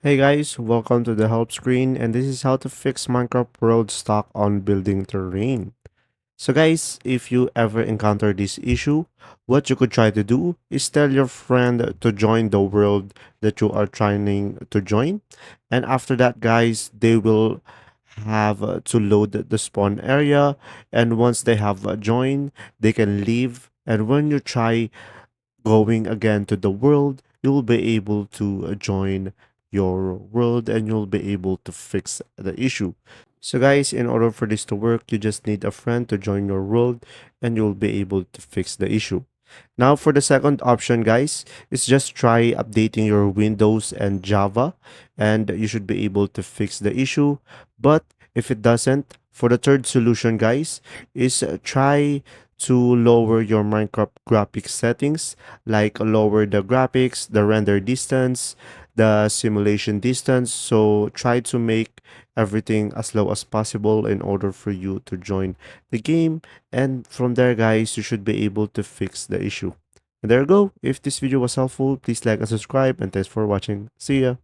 Hey guys, welcome to the help screen, and this is how to fix Minecraft world stuck on building terrain. So guys, if you ever encounter this issue, what you could try to do is tell your friend to join the world that you are trying to join. And after that guys, they will have to load the spawn area, and once they have joined, they can leave. And when you try going again to the world, you'll be able to join your world and you'll be able to fix the issue. So, guys, in order for this to work, you just need a friend to join your world and you'll be able to fix the issue. Now, for the second option, guys, is just try updating your Windows and Java, and you should be able to fix the issue. But if it doesn't, for the third solution, guys, is try to lower your Minecraft graphics settings, like lower the graphics, the render distance, the simulation distance. So try to make everything as low as possible in order for you to join the game, and from there guys you should be able to fix the issue. And there you go. If this video was helpful, please like and subscribe, and thanks for watching. See ya.